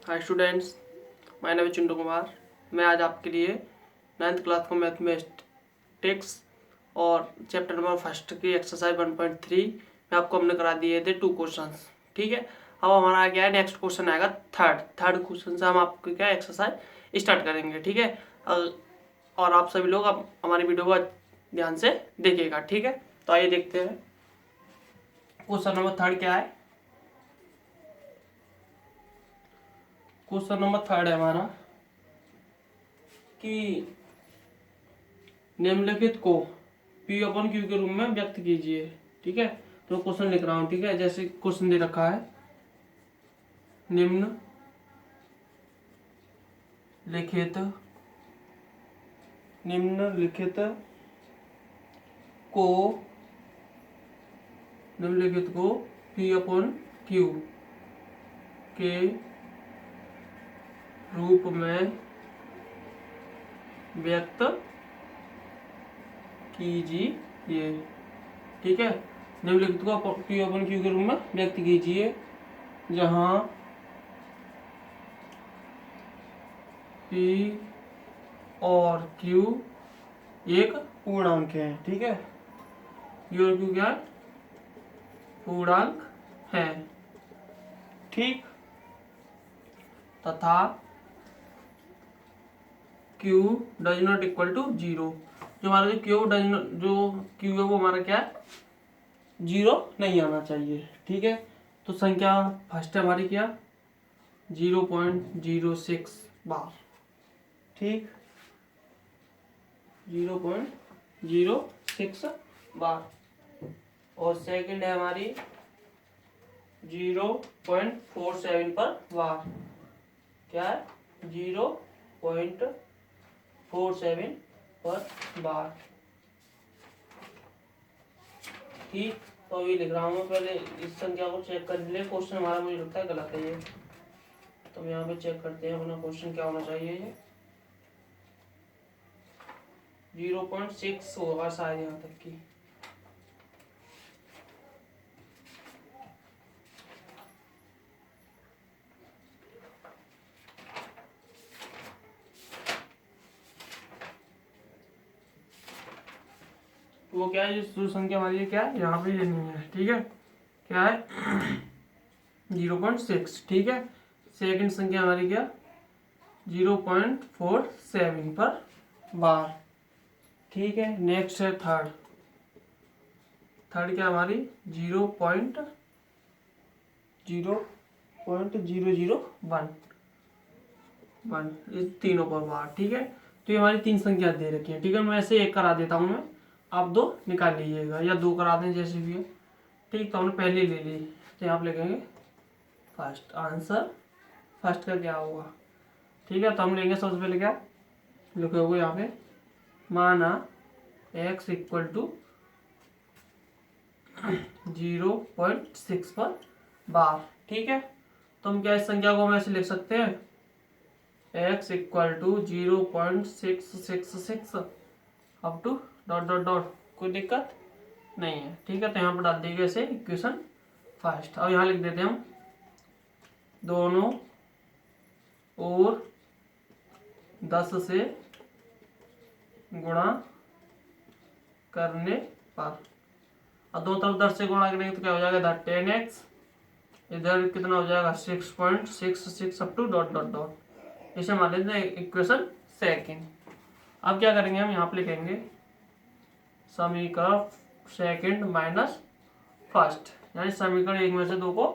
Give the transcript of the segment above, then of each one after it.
Hi students, my name है चिंटू कुमार। मैं आज आपके लिए 9th क्लास का मैथमेटिक्स और चैप्टर नंबर फर्स्ट की एक्सरसाइज 1.3 में आपको हमने करा दिए थे 2 क्वेश्चंस। ठीक है, अब हमारा आ गया है नेक्स्ट क्वेश्चन आएगा थर्ड क्वेश्चन से हम आपको क्या एक्सरसाइज स्टार्ट करेंगे। ठीक है, और आप सभी लोग अब हमारी वीडियो को ध्यान से देखिएगा। ठीक है, तो आइए देखते हैं क्वेश्चन नंबर थर्ड क्या है। क्वेश्चन नंबर थर्ड है हमारा कि निम्नलिखित को P/Q के रूप में व्यक्त कीजिए। ठीक है, तो क्वेश्चन लिख रहा हूं। ठीक है, जैसे क्वेश्चन दे रखा है, निम्नलिखित को P/Q के रूप में व्यक्त कीजिए। ठीक है, निम्नलिखित को P/Q के रूप में व्यक्त कीजिए जहां P और Q एक पूर्णांक है। ठीक है, P और Q क्या है? पूर्णांक है। ठीक, तथा Q does not equal to 0। जो हमारा जो Q है वो हमारा क्या है? 0 नहीं आना चाहिए। ठीक है, तो संख्या फर्स्ट है हमारी क्या? 0.06 बार। ठीक, 0.06 बार। और सेकंड है हमारी 0.47 पर बार। क्या है? 0.47 पर बार। ठीक, तो ये लिख रहा हूँ मैं। पहले इस संख्या को चेक कर ले। क्वेश्चन हमारा मुझे लगता है गलत है ये, तो यहाँ पे चेक करते हैं अपना क्वेश्चन क्या होना चाहिए। ये 0.6 होगा शायद यहाँ तक की। वो क्या है, जो संख्या हमारी है क्या है यहाँ पे ये नहीं है। ठीक है, क्या है? 0.6। ठीक है, सेकंड संख्या हमारी क्या? 0.47 पर बार। ठीक है, नेक्स्ट है थर्ड क्या हमारी 0.001 इस तीनों पर बार। ठीक है, तो ये हमारी 3 संख्या दे रखी है। ठीक है, मैं ऐसे 1 करा देता हूँ मैं, आप 2 निकाल लीजिएगा या 2 करा दें जैसे भी है। ठीक, तो हमने पहले ले ली, तो यहाँ पे लिखेंगे फर्स्ट। आंसर फर्स्ट का क्या होगा? ठीक है, तो हम लेंगे सबसे पहले क्या लिखे हुए यहाँ पे, माना x इक्वल टू 0.6 पर बार। ठीक है, तो हम क्या इस संख्या को हम ऐसे लिख सकते हैं, x equal to 0.666 up to dot dot dot. कोई दिक्कत नहीं है। ठीक है, तो यहाँ पर डाल दिए ऐसे इक्वेशन फर्स्ट। अब यहाँ लिख देते हैं हम दोनों और 10 से गुणा करने पर। और दो तरफ 10 से गुणा करेंगे तो क्या हो जाएगा? 10x। इधर कितना हो जाएगा? 6.66 up to dot dot dot. इसे मान लेते हैं इक्वेशन सेकेंड। अब क्या करेंगे हम यहाँ पे लिखेंगे समीकरण सेकेंड माइनस फर्स्ट, यानी समीकरण 1 में से 2 को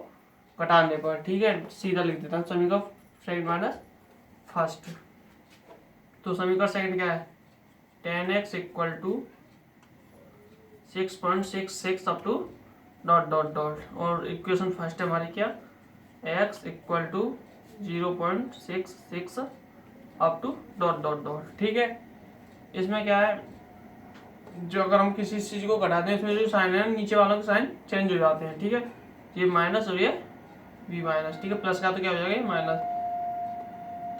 घटाने पर। ठीक है, सीधा लिख देता हूँ समीकरण सेकेंड माइनस फर्स्ट। तो समीकरण सेकेंड क्या है? 10x equal to 6.66 up to dot dot dot. और इक्वेशन फर्स्ट है हमारी क्या? x equal to 0.66 up to dot dot dot. ठीक है, इसमें क्या है, जो अगर हम किसी चीज को घटाते हैं इसमें जो साइन है नीचे वालों के साइन चेंज हो जाते हैं। ठीक है, ये माइनस और ये b माइनस। ठीक है, प्लस का तो क्या हो जाएगा? माइनस।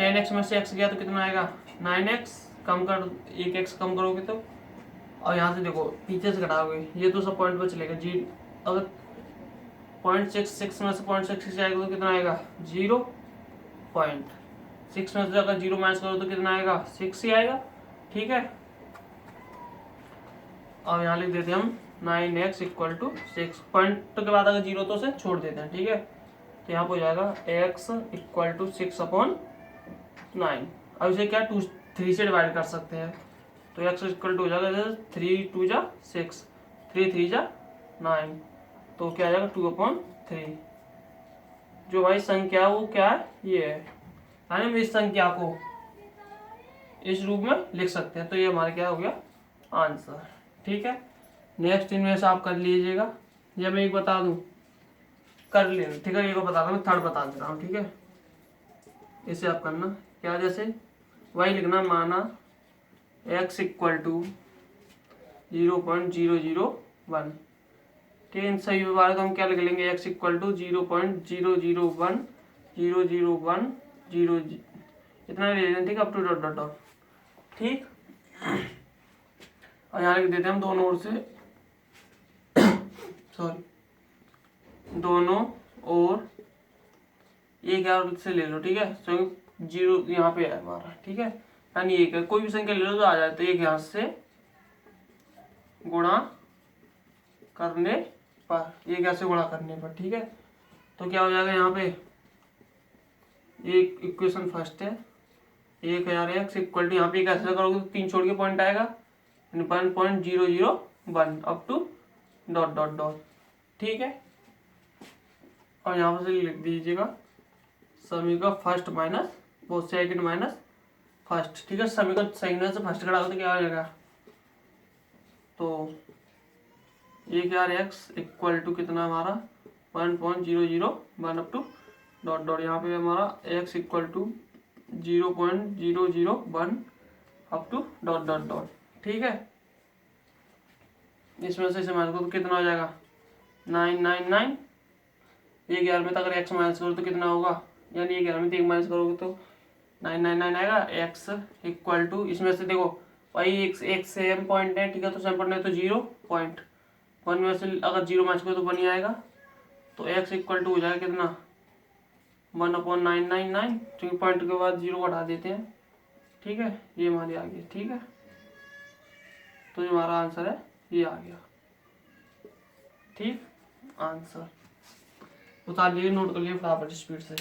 10x में से x गया तो कितना आएगा? 9x। कम कर, 1x कम करोगे तो, और यहाँ से देखो पीछे से घटाओगे ये तो सब पॉइंट पर चलेगा जी। अगर 0.66 में से 0.66 आएगा तो कितना आएगा? 0। पॉइंट। 6 में से अगर 0 माइनस करो तो कितना आएगा, 6 ही आएगा। ठीक है, और यहाँ लिख देते हैं हम 9x इक्वल टू 6। पॉइंट के बाद अगर 0 तो उसे छोड़ देते हैं। ठीक है, तो यहाँ पर हो जाएगा x इक्वल टू 6/9। अब इसे क्या 3 से डिवाइड कर सकते हैं, तो x इक्वल टू हो जाएगा जैसे 3 2 जा 6, 3 3 जा 9, तो क्या आ जाएगा 2/3। जो भाई संख्या वो क्या है, ये है, यानी हम इस संख्या को इस रूप में लिख सकते हैं। तो ये हमारा क्या हो गया, आंसर। ठीक है, नेक्स्ट इनमें से आप कर लीजिएगा, या मैं एक बता दूं, कर लेना। ठीक है, ये को बता दूं, मैं थर्ड बता दे रहा हूँ। ठीक है, इसे आप करना क्या, जैसे वही लिखना, माना x इक्वल टू 0.001। ठीक है, इन सही बारे तो हम क्या लिख लेंगे, x इक्वल टू 0.001 इतना ले लेंगे। ठीक है, up to dot dot dot. ठीक, और यहाँ लिख देते हैं हम दोनों ओर से सॉरी, दोनों ओर एक यार से ले लो। ठीक है, तो 0 यहाँ पे है हमारा। ठीक है, यानी एक है, कोई भी संख्या ले लो तो आ जाए, तो एक यहाँ से गुणा करने पर, एक यहाँ से गुणा करने पर। ठीक है, तो क्या हो जाएगा, यहाँ पे एक इक्वेशन फर्स्ट है, 1000x इक्वल टू, यहाँ पे कैसे करोगे तो 3 छोड़ के पॉइंट आएगा, 1.001 up to dot dot dot. ठीक है, और यहाँ पर से लिख दीजिएगा समीकरण फर्स्ट माइनस वो सेकंड माइनस फर्स्ट। ठीक है, समीकरण सेकंड से फर्स्ट करा तो क्या हो जाएगा, तो 1000x इक्वल टू कितना हमारा 1.001 अप टू डॉट डॉट, यहाँ पे हमारा x equal to 0.001 up to dot dot dot. ठीक है, इसमें से माइनस करो तो कितना हो जाएगा 999। 1000 में तो अगर x माइनस करो तो कितना होगा, यानी 1000 में तो 1 माइनस करोगे तो 999 आएगा। x इक्वल टू, इसमें से देखो भाई एक सेम पॉइंट है। ठीक है, तो सेम पॉइंट है तो 0.1 में से अगर 0 माइनस करो तो 1 ही आएगा, तो x इक्वल टू हो जाएगा कितना 1/999, क्योंकि पॉइंट के बाद 0 हटा देते हैं। ठीक है, ये हमारी आ गई। ठीक है, तो जो हमारा आंसर है ये आ गया। ठीक, आंसर उतार लीजिए, नोट कर लिए फटाफट स्पीड से।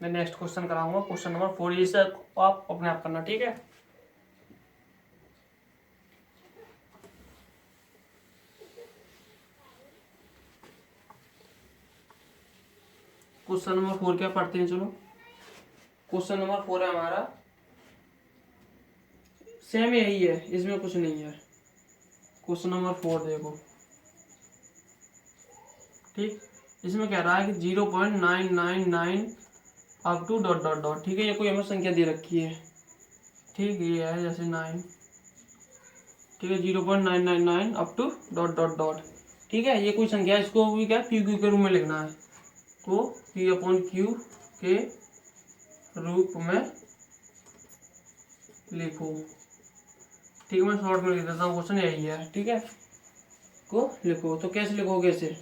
मैं नेक्स्ट क्वेश्चन कराऊंगा, क्वेश्चन नंबर 4, ये से आप अपने आप करना। ठीक है, क्वेश्चन नंबर 4 क्या पढ़ते हैं, चलो। क्वेश्चन नंबर 4 है हमारा, सेम यही है, इसमें कुछ नहीं है। क्वेश्चन नंबर 4 देखो। ठीक, इसमें कह रहा है कि 0.999 up to dot dot dot. ठीक है, ये कोई हमें संख्या दे रखी है। ठीक, ये है जैसे 9। ठीक है, 0.999 up to dot dot dot. ठीक है, ये कोई संख्या है, इसको भी क्या क्यू के रूप में लिखना है, तो P/Q के रूप में लिखो। ठीक है, मैं शॉर्ट में लिख देता हूँ, क्वेश्चन यही है। ठीक है, को लिखो, तो कैसे लिखोगे इसे,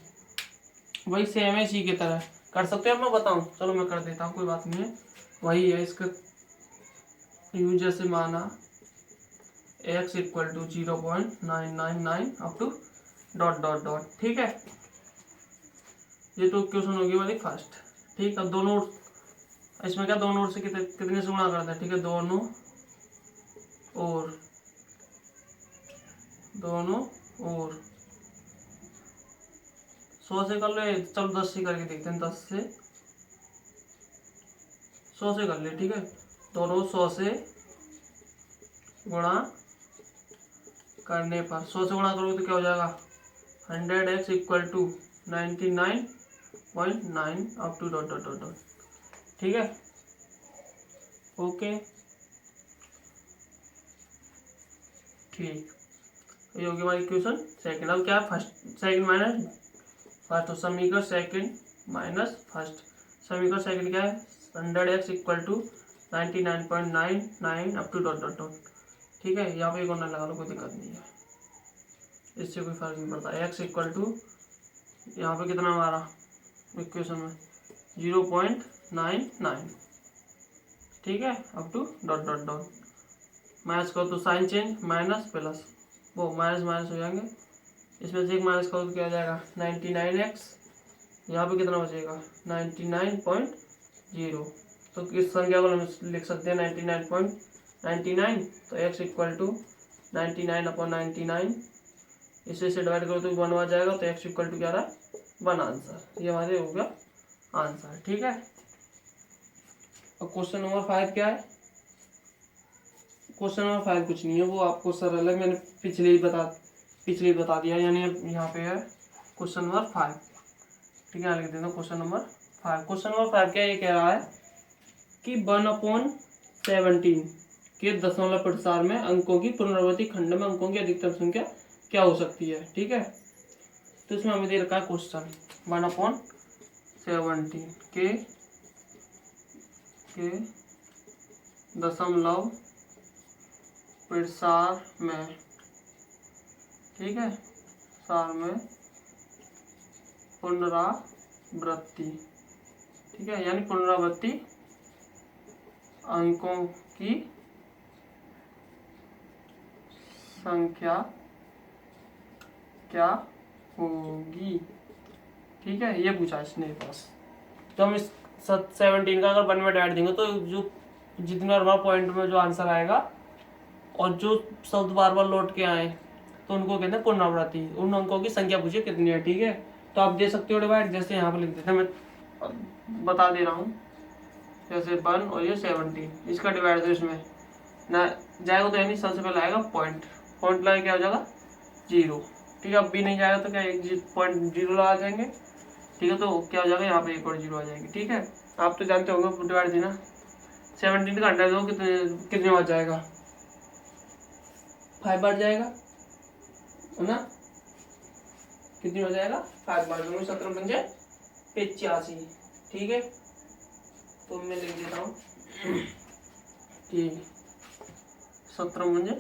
वही सेम है, इसी की तरह कर सकते हो। मैं बताऊं, चलो मैं कर देता हूँ, कोई बात नहीं है, वही है। इसका यूज जैसे माना x equal to 0.999 up to dot dot dot. ठीक है, ये तो क्वेश्चन होगी वाली फर्स्ट। ठीक, अब दोनों इसमें क्या, दोनों ओर से कितने से गुणा करते हैं। ठीक है, दोनों ओर 100 से कर ले, चलो 10 से करके देखते हैं, 10 से 100 से कर ले। ठीक है, दोनों 100 से गुणा करने पर, 100 से गुणा करोगे तो क्या हो जाएगा 100x equal to 99.9 up to dot dot dot dot. ठीक है, ओके। ठीक, ये होगी हमारी इक्वेशन सेकंड। अब क्या, फर्स्ट सेकंड माइनस फर्स्ट, तो समीकरण सेकंड माइनस फर्स्ट। समीकरण सेकंड क्या है, 100x equal to 99.99 up to dot dot dot. ठीक है, यहाँ पे एक और लगा लो, कोई दिक्कत नहीं है, इससे कोई फर्क नहीं पड़ता। x इक्वल टू यहाँ पे कितना हमारा इक्वेशन में 0.99। ठीक है, up to dot dot dot. Minus करो तो साइन चेंज, माइनस प्लस, वो माइनस माइनस हो जाएंगे, इसमें से एक माइनस करो तो क्या हो जाएगा 99x, यहाँ पे कितना बचेगा 99.0। तो किस संख्या को हम लिख सकते हैं 99.99, तो x इक्वल टू 99/99, इसे डिवाइड करो तो 1 आ जाएगा, तो x इक्वल टू क्या रहा 1 आंसर। ये हमारे हो गया आंसर, ठीक है। अब क्वेश्चन नंबर 5 क्या है? क्वेश्चन नंबर 5 कुछ नहीं है, वो आपको सरल है, मैंने पिछले ही बता दिया, यानी यहाँ पे है क्वेश्चन नंबर 5, ठीक है। लिख देता हूँ क्वेश्चन नंबर 5। क्वेश्चन नंबर 5 क्या ये कह रहा है कि 1/17 के दशमलव प्रसार में अंकों की पुनरावृत्ति खंड में अंकों की अधिकतम संख्या क्या हो सकती है, ठीक है। तो इसमें हमें दे रखा है क्वेश्चन 1/17 के दशमलव प्रसार में, ठीक है, सार में पुनरावृत्ति, ठीक है, यानी पुनरावृत्ति अंकों की संख्या क्या होगी, ठीक है, ये पूछा इसने पास। तो हम इस 17 का अगर 1 में डाल देंगे तो जो जितनी बार हमारा पॉइंट में जो आंसर आएगा और जो शब्द बार बार लौट के आए तो उनको कहते हैं पुनरावृत्ति। उन अंकों की संख्या पूछिए कितनी है, ठीक है। तो आप दे सकते हो डिवाइड, जैसे यहाँ पर लिख देते हैं, मैं बता दे रहा हूँ, जैसे 1 और ये 17, इसका डिवाइड दो, इसमें ना जाएगा तो यानी सबसे पहले आएगा पॉइंट लगा क्या हो जाएगा 0, ठीक है। अब भी नहीं जाएगा तो क्या 1.0 लगा देंगे, ठीक है, तो क्या हो जाएगा यहाँ पे एक और 0 आ जाएगी, ठीक है। आप तो जानते होंगे डिवाइड देना। 17 का अंडर दो कितने बार जाएगा 5 बार जाएगा, है ना, कितनी हो जाएगा 5 बार, 17 पंजे 85, ठीक है। तो मैं लिख देता हूँ कि 17 पंजे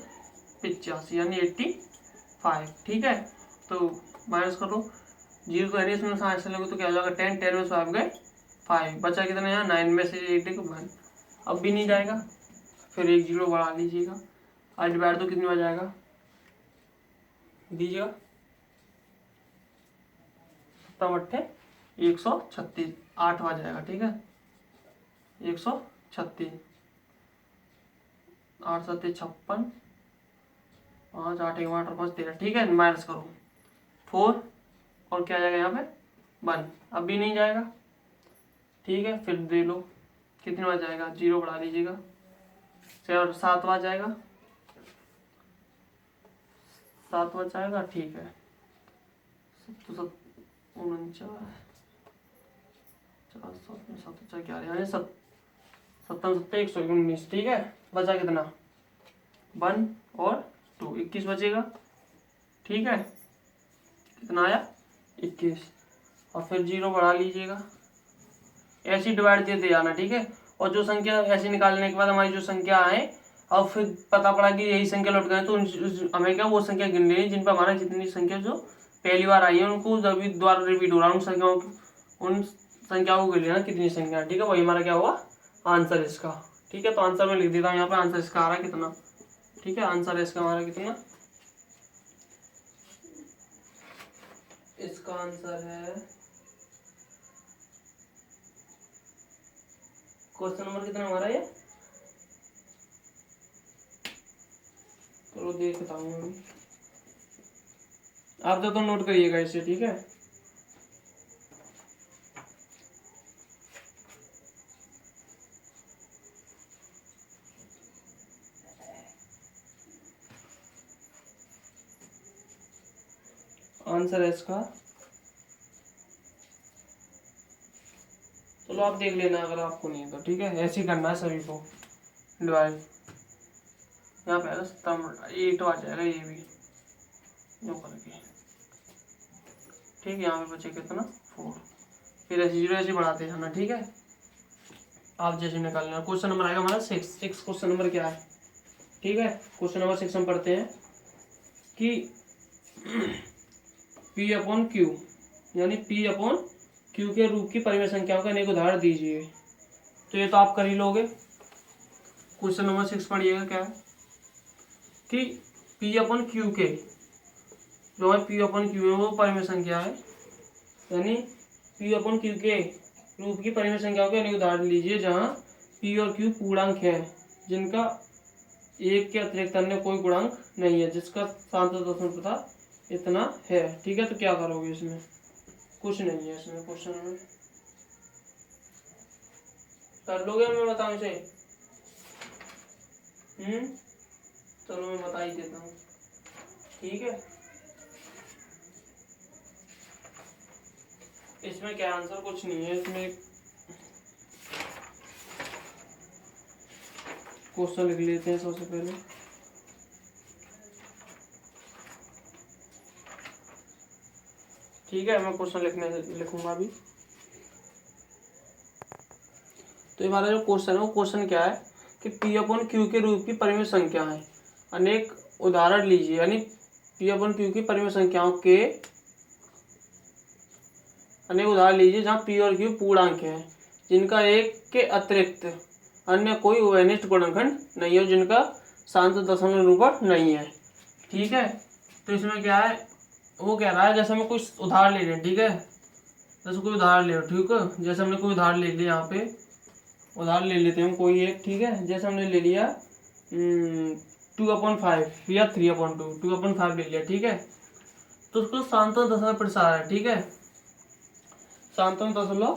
85 यानी 85, ठीक है। तो माइनस करो, 0 तो है नहीं इसमें, साइंस लोगे तो क्या हो जाएगा 10 में से 5 गए 5, बचा कितना यहाँ 9 में से 8 को 1, अब भी नहीं जाएगा, फिर एक 0 बढ़ा लीजिएगा, आज डिवाइड तो कितनी बार जाएगा दीजिएगा, 136, 8 बार जाएगा, ठीक है, 136, 8 7 56, 5 8 1 8 5 13, ठीक है। माइनस करो 4 और क्या जाएगा यहाँ पे 1, अब भी नहीं जाएगा, ठीक है। फिर दे लो कितनी बार जाएगा, 0 बढ़ा लीजिएगा, 7 बार जाएगा, 7 बार जाएगा, ठीक है। तो 49 7 क्या यानी 119, ठीक है। बचा कितना 1 और 2, 21 बचेगा, ठीक है। कितना आया 21, और फिर 0 बढ़ा लीजिएगा, ऐसी डिवाइड देते जाना, ठीक है। और जो संख्या ऐसे निकालने के बाद हमारी जो संख्या आए और फिर पता पड़ा कि यही संख्या लौट गए, तो हमें क्या वो संख्या गिन लेनी जिन पर हमारा जितनी संख्या जो पहली बार आई है उनको जब भी दोबारा रिपीट हो रहा है उन संख्याओं को गिन लेना कितनी संख्या, ठीक है। वही हमारा क्या हुआ आंसर इसका, ठीक है। तो आंसर में लिख देता हूँ यहाँ पे, आंसर इसका आ रहा है कितना, ठीक है। आंसर इसका हमारा कितना, इसका आंसर है क्वेश्चन नंबर कितना हमारा ये, चलो देखता हूँ, आप तो नोट करिएगा इसे, ठीक है। आंसर है इसका, चलो आप देख लेना अगर आपको नहीं है तो, ठीक है। ऐसे ही करना है सभी को डिवाइड, यहाँ पे 8 आ जाएगा ये भी यूँ करके, ठीक है। यहाँ पे बचे कितना 4, फिर ऐसे 0 ऐसे बढ़ाते जाना, ठीक है। आप जैसे निकाल लेना। क्वेश्चन नंबर आएगा हमारा 6 क्वेश्चन नंबर क्या है, ठीक है। क्वेश्चन नंबर 6 हम पढ़ते हैं कि P/Q यानी P/Q के रूप की परिमेय संख्याओं का अनेक उदाहरण दीजिए। तो ये तो आप कर ही लोगे, क्वेश्चन नंबर 6 पढ़िएगा क्या है कि पी अपन क्यू के जो है पी अपन क्यू है वो परिमेय संख्या है, यानी पी अपन क्यू के रूप की परिमेय संख्याओं के अनेक उदाहरण लीजिए जहाँ पी और क्यू पूर्णांक है जिनका एक के अतिरिक्त अन्य कोई गुणांक नहीं है, जिसका सांतः दशमलव प्रसार इतना है। ठीक है, तो क्या करोगे इसमें? कुछ नहीं है इसमें क्वेश्चन में। कर लोगे? मैं बताऊं इसे? चलो मैं बता ही देता हूँ। ठीक है, इसमें क्या आंसर कुछ नहीं है। इसमें क्वेश्चन लिख लेते हैं सबसे पहले। ठीक है, मैं क्वेश्चन लिखूंगा अभी। तो हमारा जो क्वेश्चन है वो क्वेश्चन क्या है कि पी अपन क्यू के रूप की परिमेय संख्या है, अनेक उदाहरण लीजिए, यानी पी अपन क्यू की परिमेय संख्याओं के अनेक उदाहरण लीजिए जहाँ पी और क्यू पूर्णांक है जिनका एक के अतिरिक्त अन्य कोई उभयनिष्ठ गुणनखंड नहीं है, जिनका सांतः दशमलव निरूपक नहीं है। ठीक है, तो इसमें क्या है वो कह रहा है जैसे हमें कुछ उदाहरण ले लें। ठीक है, जैसे कोई उदाहरण ले, ठीक है, जैसे हमने कोई उदाहरण ले लिया, यहाँ पे उदाहरण ले लेते हैं कोई एक। ठीक है, जैसे हमने ले लिया 2/5 या 3/2, 2/5 ले लिया। ठीक है, तो उसको सांतः दशमलव प्रसार है। ठीक है, सांतः दशमलव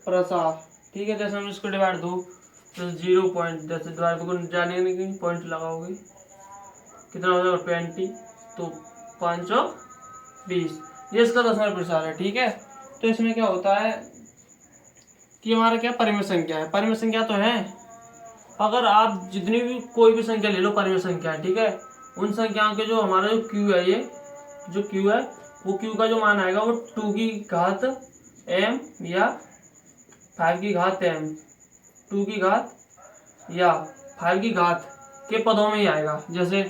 प्रसार। ठीक है, जैसे हम इसको डिवाइड दो, जैसे 0 पॉइंट, जैसे डिवाइड को जाने की पॉइंट लगाओगे कितना हो जाएगा 20, तो 5 और 20, ये इसका दशमलव प्रसार है। ठीक है, तो इसमें क्या होता है कि हमारा क्या परिमेय संख्या है, परिमेय संख्या तो है। अगर आप जितनी भी कोई भी संख्या ले लो परिमेय संख्या है, ठीक है, उन संख्याओं के जो हमारा जो क्यू है, ये जो क्यू है वो क्यू का जो मान आएगा वो 2 की घात m या 5 की घात m, 2 की घात या 5 की घात के पदों में ही आएगा। जैसे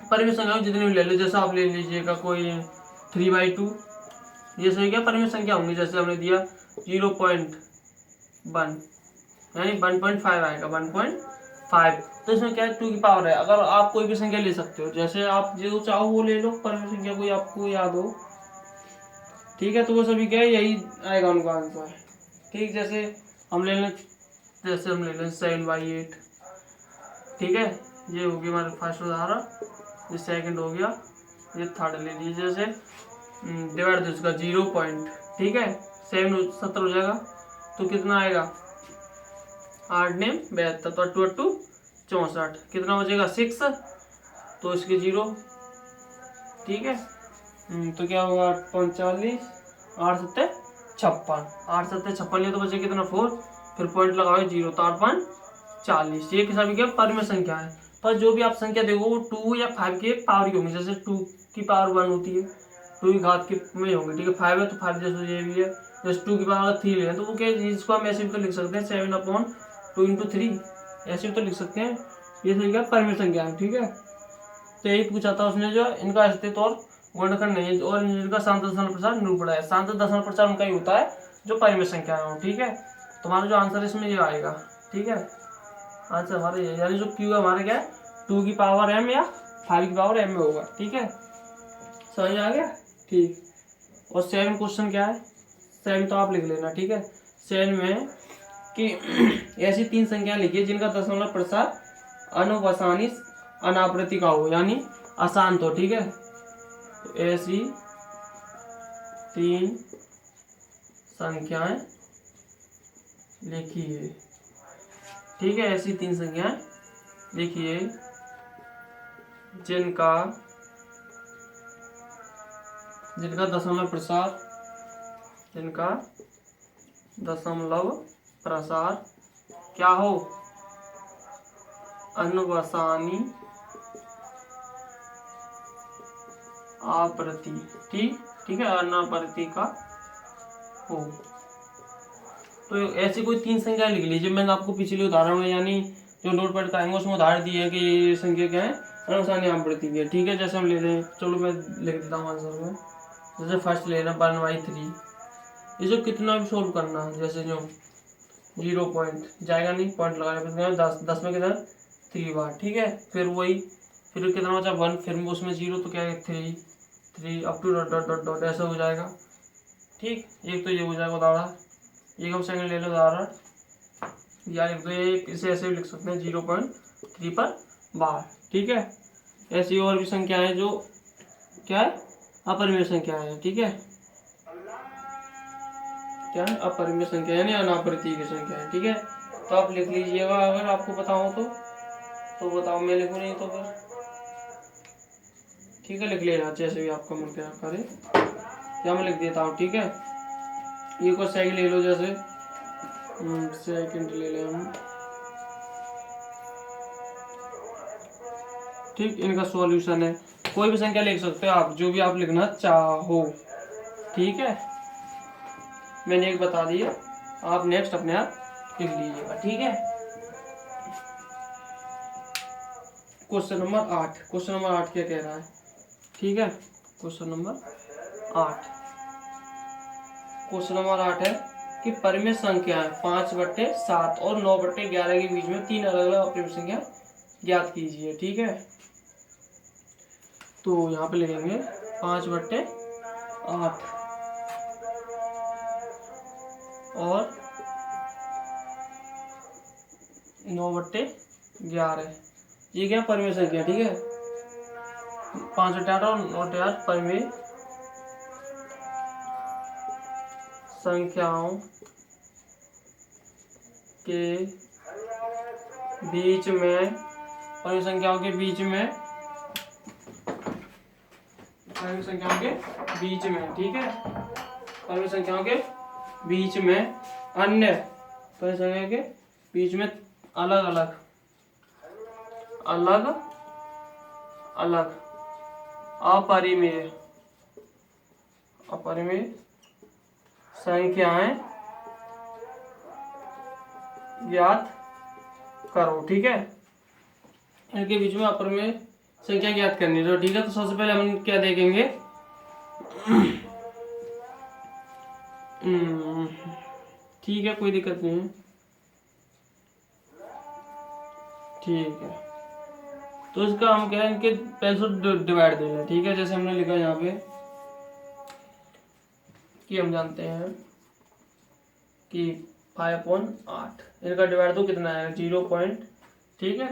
परिमेय संख्या जितनी भी ले लो, जैसे आप ले लीजिएगा कोई 3/2, ये सही क्या परिमेय संख्या होंगी। जैसे हमने दिया 0.1 यानी 1.5 आएगा, 1.5। तो इसमें क्या है 2 की पावर है। अगर आप कोई भी संख्या ले सकते हो, जैसे आप जो चाहो वो ले लो परिमेय संख्या, कोई आपको याद हो। ठीक है, तो वो सभी क्या है यही आएगा उनका आंसर। ठीक, जैसे हम ले लें 7/8। ठीक है, ये हो गया हमारा फर्स्ट उदाहरण, ये सेकंड हो गया, ये थर्ड ले लीजिए। जैसे डिवाइड दो इसका 0 पॉइंट, ठीक है, 7 70 हो जाएगा, तो कितना आएगा 8 ने 72, तो 2 2 64, कितना हो जाएगा 6, तो इसके 0। ठीक है, तो क्या होगा 45, 8 7 56, 8 7 56 लिया तो बचे कितना 4, फिर पॉइंट लगाओ 0, तो 8 5 40। ये सभी क्या परिमेय संख्या है। पर जो भी आप संख्या देखो वो 2 या 5 की पावर की होंगी। जैसे 2 की पावर 1 होती है, 2 की घात के में होंगी। ठीक है, 5 है तो 5, जैसे ये भी है, जैसे 2 की पावर 3 है तो वो क्या, इसको हम ऐसे भी तो लिख सकते हैं 7/2 × 3, ऐसे भी तो लिख सकते हैं। ये सही क्या परिमेय संख्या है। ठीक है, तो यही पूछा था उसने, जो इनका अस्तित्व और गुणनखंड नहीं है और इनका सांतः दशमलव प्रसार निरूपण है। सांतः दशमलव प्रसार उनका ही होता है जो परिमेय संख्या हो। ठीक है, तुम्हारा जो आंसर इसमें ये आएगा। ठीक है, आंसर हमारा ये, यानी जो क्यू है हमारा क्या है 2 की पावर m या 5 की पावर m में होगा। ठीक है, समझ आ गया? ठीक, और 7 क्वेश्चन क्या है, 7 तो आप लिख लेना। ठीक है, 7 में कि ऐसी 3 संख्या लिखिए जिनका दशमलव प्रसार अनुवसानी अनावृत्ति का हो, यानी अशांत हो। ठीक है, तो ऐसी 3 संख्याएं लिखिए। ठीक है, ऐसी 3 संख्याएं लिखिए जिनका दशमलव प्रसार क्या हो, अनुवसानी आवृत्ति। ठीक है, अनावृत्ति का हो। तो ऐसी कोई 3 संख्या लिख लीजिए। मैंने आपको पिछले उदाहरण में, यानी जो नोट पैड कराएंगे उसमें उदाहरण दिए है कि ये संख्या क्या है, अनुवसानी आवृत्ति की है। ठीक है, जैसे हम ले लें, चलो मैं लिख देता हूँ आंसर में। जैसे फर्स्ट लेना 1/3, ये जो कितना भी सोल्व करना है, जैसे जो 0 पॉइंट जाएगा नहीं, पॉइंट लगाने पर 10 में कितना 3 बार, ठीक है। फिर वही, फिर कितना बचा 1, फिर उसमें 0 तो क्या है 3 up to dot dot dot dot ऐसा हो जाएगा, ठीक। एक तो ये हो जाएगा उदाहरण, एक हम सेकंड ले लो उदाहरण, या एक तो ये इसे ऐसे भी लिख सकते हैं 0.3 पर बार, ठीक है। ऐसी और भी संख्या है जो क्या है अपरिमेय संख्या है, ठीक है। क्या है अपरिमेय संख्या यानी अनापरिमेय की संख्या है, ठीक है। तो आप लिख लीजिएगा अगर आपको पता हो तो बताओ, मैं लिखूँ नहीं तो फिर ठीक है लिख लेना जैसे भी आपका मन करे, या मैं लिख देता हूँ, ठीक है। ये को सेकंड ले लो, जैसे सेकंड ले लें हम, ठीक। इनका सॉल्यूशन है, कोई भी संख्या लिख सकते हो आप, जो भी आप लिखना चाहो, ठीक है। मैंने एक बता दी है, आप नेक्स्ट अपने आप लिख लीजिएगा, ठीक है। क्वेश्चन नंबर 8, क्वेश्चन नंबर 8 क्या कह रहा है, ठीक है। क्वेश्चन नंबर 8, क्वेश्चन नंबर 8 है कि परिमेय संख्याएं 5/7 और 9/11 के बीच में 3 अलग अलग अपरिमेय संख्या ज्ञात कीजिए, ठीक है। तो यहाँ पे लिखेंगे 5/8 और 9/11, ये क्या परिमेय संख्या, ठीक है। 5/8 और 9/8 परिमेय संख्याओं के बीच में, परिमेय संख्याओं के बीच में, परिमेय संख्याओं के बीच में, ठीक है। परिमेय संख्याओं के बीच में अन्य परिमेय संख्या के बीच में अलग अलग अलग अलग अपरिमेय अपरिमेय संख्याएं ज्ञात करो, ठीक है। इनके बीच में अपरिमेय संख्या ज्ञात करनी है, ठीक है। तो सबसे पहले हम क्या देखेंगे, ठीक है कोई दिक्कत नहीं है, ठीक है। तो इसका हम क्या है, इनके पहले डिवाइड दे रहे, ठीक है। जैसे हमने लिखा यहाँ पे कि हम जानते हैं कि 5/8, इनका डिवाइड दो कितना आएगा 0 पॉइंट, ठीक है।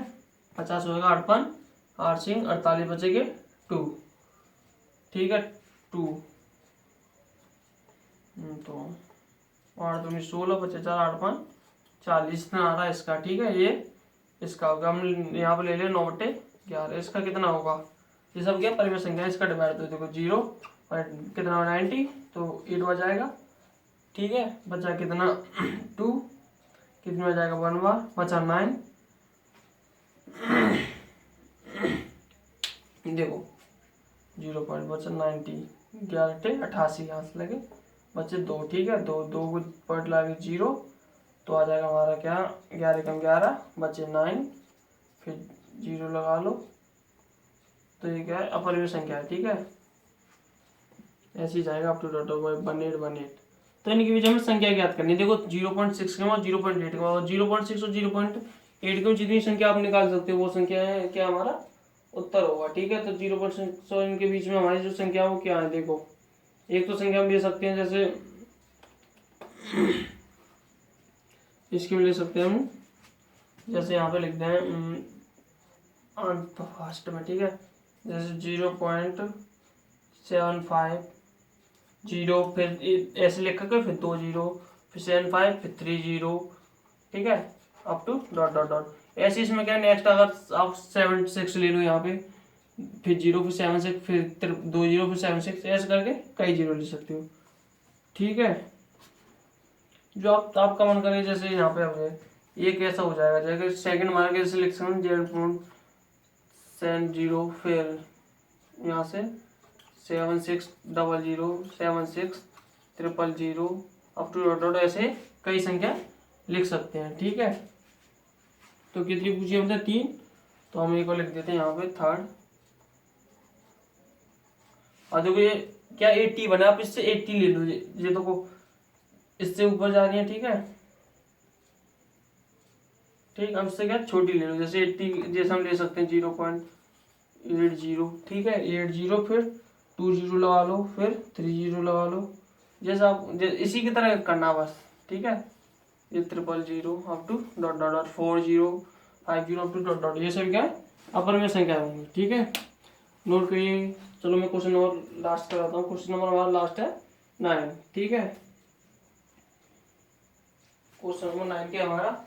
50 होगा 8/8 48 बचेंगे 2, ठीक है 2। तो 8 दूनी 16 बचे 4 8 40 इतना आ रहा है इसका, ठीक है। ये इसका होगा, हम यहाँ पे ले लिया 9/11, इसका कितना होगा, ये सब क्या परिमेय संख्या, इसका डिवाइड दो, देखो 0 कितना 90, तो 8 बच जाएगा, ठीक है। बचा कितना 2, कितना हो जाएगा 1 बार, बचा 9, देखो 0 पॉइंट बचा 90, 11 88 यहाँ से लगे, बचे 2, ठीक है। 2 को पॉइंट लगे 0, तो आ जाएगा हमारा क्या 11 कम 11 बचे 9, फिर 0 लगा लो, तो ये क्या है अपरिमेय संख्या है, ठीक है। ऐसे ही जाएगा अप टू डॉट 1818। तो इनके बीच हमें संख्या ज्ञात करनी है, देखो 0.6 के बाद 0.8 के बाद 0.6 और 0.8 के जितनी संख्या आप निकाल सकते हो वो संख्या है क्या हमारा उत्तर होगा, ठीक है। तो 0.6 और इनके बीच में हमारी जो संख्या वो क्या है, देखो एक तो संख्या हम ले सकते हैं, जैसे इसकी भी ले सकते हैं हम, जैसे यहाँ पे लिखते हैं फर्स्ट में, ठीक है। जैसे 0.75 0, फिर ऐसे लिख कर फिर 2 0, फिर 75, फिर 3 0, ठीक है up to dot dot dot. ऐसे इसमें क्या नेक्स्ट अगर आप 76 ले लो यहाँ पे, फिर 0 फिर 76 फिर 2 0 फिर 76, ऐसे करके कई 0 ले सकते हो, ठीक है। जो आपका मन करे, जैसे यहाँ पे हमें ये कैसा हो जाएगा, जैसे सेकंड मार्क जैसे लिख सकते हैं 0.70, फिर यहाँ से 7600 76 अप टू डॉट डॉट, ऐसे कई संख्या लिख सकते हैं, ठीक है। तो कितनी पूछी हमने 3, तो हम एक को लिख देते हैं यहाँ पे थर्ड। और देखो ये क्या 80 बना, आप इससे 80 ले लो, ये तो को इससे ऊपर जा रही है, ठीक है। ठीक, अब इससे क्या छोटी ले लो, जैसे 80, जैसे हम ले सकते हैं 0.80, ठीक है 80, फिर 20 लगा लो, फिर 30 लगा लो, जैसा आप इसी की तरह करना बस, ठीक है। ये 000 up to dot dot dot 4050 up to dot dot, ये सब क्या अपर में संख्या होंगी, ठीक है। नोट करिए। चलो मैं क्वेश्चन नंबर लास्ट कराता हूँ। क्वेश्चन नंबर हमारा लास्ट है 9, ठीक है। क्वेश्चन नंबर 9 क्या हमारा,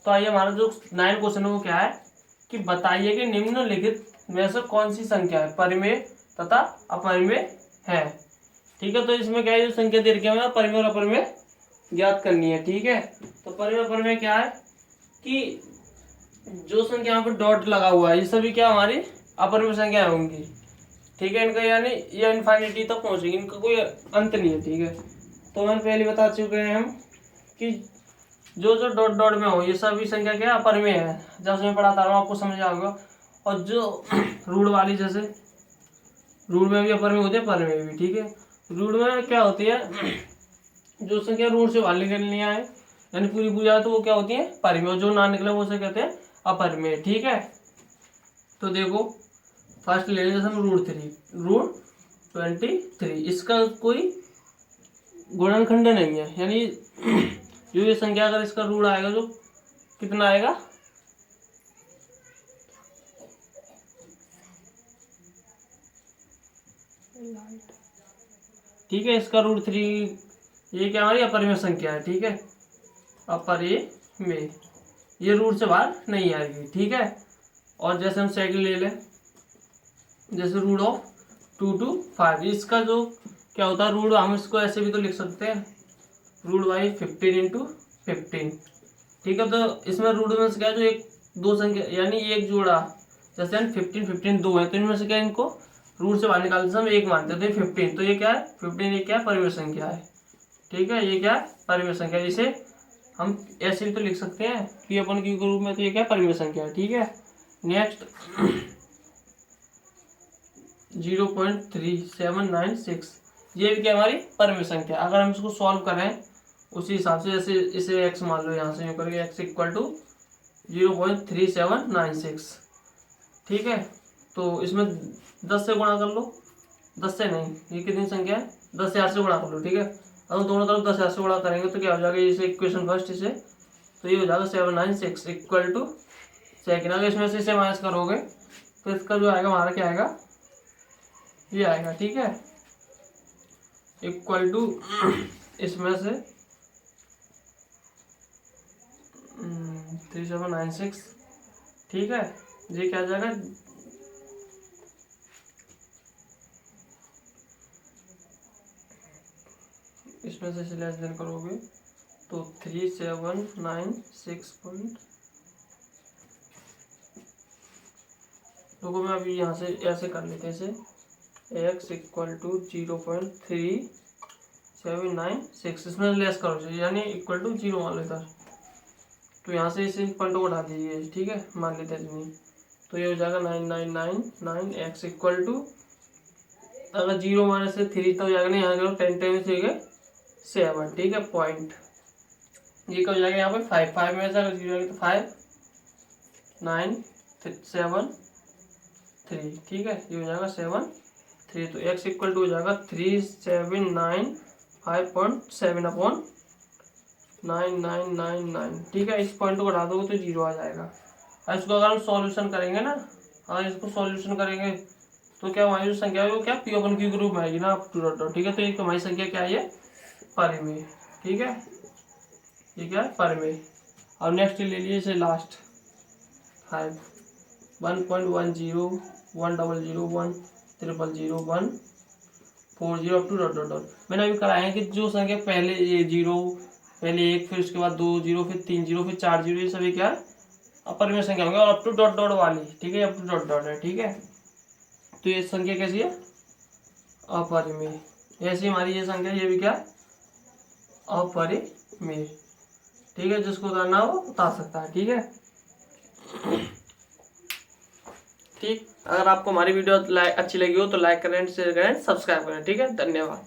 तो आइए हमारा जो 9 क्वेश्चन है वो क्या है कि बताइए कि निम्नलिखित में से कौन सी संख्या है परिमेय तथा अपरिमेय है, ठीक है। तो इसमें क्या है, जो संख्या दे रखी है परिमेय और अपरिमेय ज्ञात करनी है, ठीक है। तो परिमेय अपरिमेय क्या है कि जो संख्या यहाँ पे डॉट लगा हुआ है ये सभी क्या हमारी अपरिमेय संख्या होंगी, ठीक है। इनका यानी ये इनफाइनिटी तक पहुंचेगी, इनका कोई अंत नहीं है, ठीक है। तो मैंने पहले बता चुके हैं हम कि जो जो डॉट डॉट में हो ये सभी संख्या क्या अपरिमेय है, जब से मैं पढ़ाता हूँ आपको समझ आएगा। और जो रूढ़ वाली, जैसे रूढ़ में भी अपरिमेय होते हैं परिमेय भी, ठीक है। रूढ़ में क्या होती है, जो संख्या रूढ़ से बाहर निकलनी है यानी पूरी पूरी तो वो क्या होती है परिमेय, जो ना निकले वो से कहते हैं अपरिमेय, ठीक है। तो देखो फर्स्ट ले लें जैसे हम √23, इसका कोई गुणनखंड नहीं है, यानी जो ये संख्या अगर इसका रूट आएगा तो कितना आएगा, ठीक है। इसका √3 ये क्या हमारी अपरिमेय संख्या है, ठीक है, अपरिमेय, ये रूट से बाहर नहीं आएगी, ठीक है। और जैसे हम सेकंड ले लें, जैसे √2 to 5, इसका जो क्या होता है रूट, हम इसको ऐसे भी तो लिख सकते हैं √15 × 15, ठीक है। तो इसमें रूट में से क्या जो एक दो संख्या यानी एक जोड़ा, जैसे 15 15 दो है, तो इनमें से क्या इनको रूट से बाहर निकालते समय एक मानते थे 15, तो ये क्या है 15, ये क्या है परिमेय संख्या है, ठीक है। ये क्या है परिमेय संख्या, इसे हम ऐसे भी तो लिख सकते हैं P अपन Q के रूप में, तो ये क्या परिमेय संख्या है, ठीक है। नेक्स्ट 0.3796, ये भी क्या हमारी परिमेय संख्या। अगर हम इसको सॉल्व करें उसी हिसाब से, जैसे इसे x मान लो, यहाँ से यूँ करके x = 0.3796, ठीक है। तो इसमें 10 से गुणा कर लो, 10 से नहीं, ये कितनी संख्या है 10 से 8 से गुणा कर लो, ठीक है। अगर दोनों तरफ 10 से 8 से गुणा करेंगे तो क्या हो जाएगा, इसे इक्वेशन फर्स्ट इसे, तो ये हो जाएगा 796 = सेकेंड। अगर इसमें से इसे माइनस करोगे तो इसका जो आएगा हमारा क्या आएगा, ये आएगा, ठीक है, इक्वल टू इसमें से 3796, ठीक है। ये क्या आ जाएगा, इसमें से इसे लेस देन करोगे तो 3796 पॉइंट, तो मैं अभी यहाँ से ऐसे कर लेते हैं, इसे x = 0.3796, इसमें लेस करो यानी इक्वल टू 0 मान लेता, तो यहाँ से इसे पॉइंट को उठा दीजिए, ठीक है, मान लेते हैं इतनी, तो ये हो जाएगा 9999 x = अगर 0 माइनस से 3 तो हो जाएगा, नहीं यहाँ 10 टाइम्स 7, ठीक है, पॉइंट, ये क्या हो जाएगा यहाँ पे 5 में से अगर 0 आएगा तो 5973, ठीक है, ये हो जाएगा 73, तो x = हो जाएगा 3795.7/9999, ठीक है। इस पॉइंट को घटा दोगे तो 0 आ जाएगा। और इसको अगर हम सॉल्यूशन करेंगे ना, अगर इसको सॉल्यूशन करेंगे तो क्या हमारी जो संख्या है वो क्या P अपन Q के रूप में आएगी ना, अप टू डॉट, ठीक है। तो ये हमारी संख्या क्या है, परिमेय, ठीक है, ये क्या है परिमेय। और नेक्स्ट ले लीजिए इसे last 5 1.10 100 1 000 1 40 up to dot dot dot. मैंने अभी कराया है कि जो संख्या पहले ये 0, पहले 1, फिर उसके बाद 2 0, फिर 3 0, फिर 4 0, ये सभी क्या अपरिमेय संख्या होंगे, और अप टू डॉट डॉट वाली, ठीक है, अप टू डॉट डॉट है, ठीक है। तो ये संख्या कैसी है अपरिमेय, ऐसी हमारी ये संख्या, ये भी क्या अपरिमेय। ठीक है, जिसको उतारना हो उतार सकता है। ठीक है, ठीक। अगर आपको हमारी वीडियो अच्छी लगी हो तो लाइक करें, शेयर करें, सब्सक्राइब करें। ठीक है, धन्यवाद।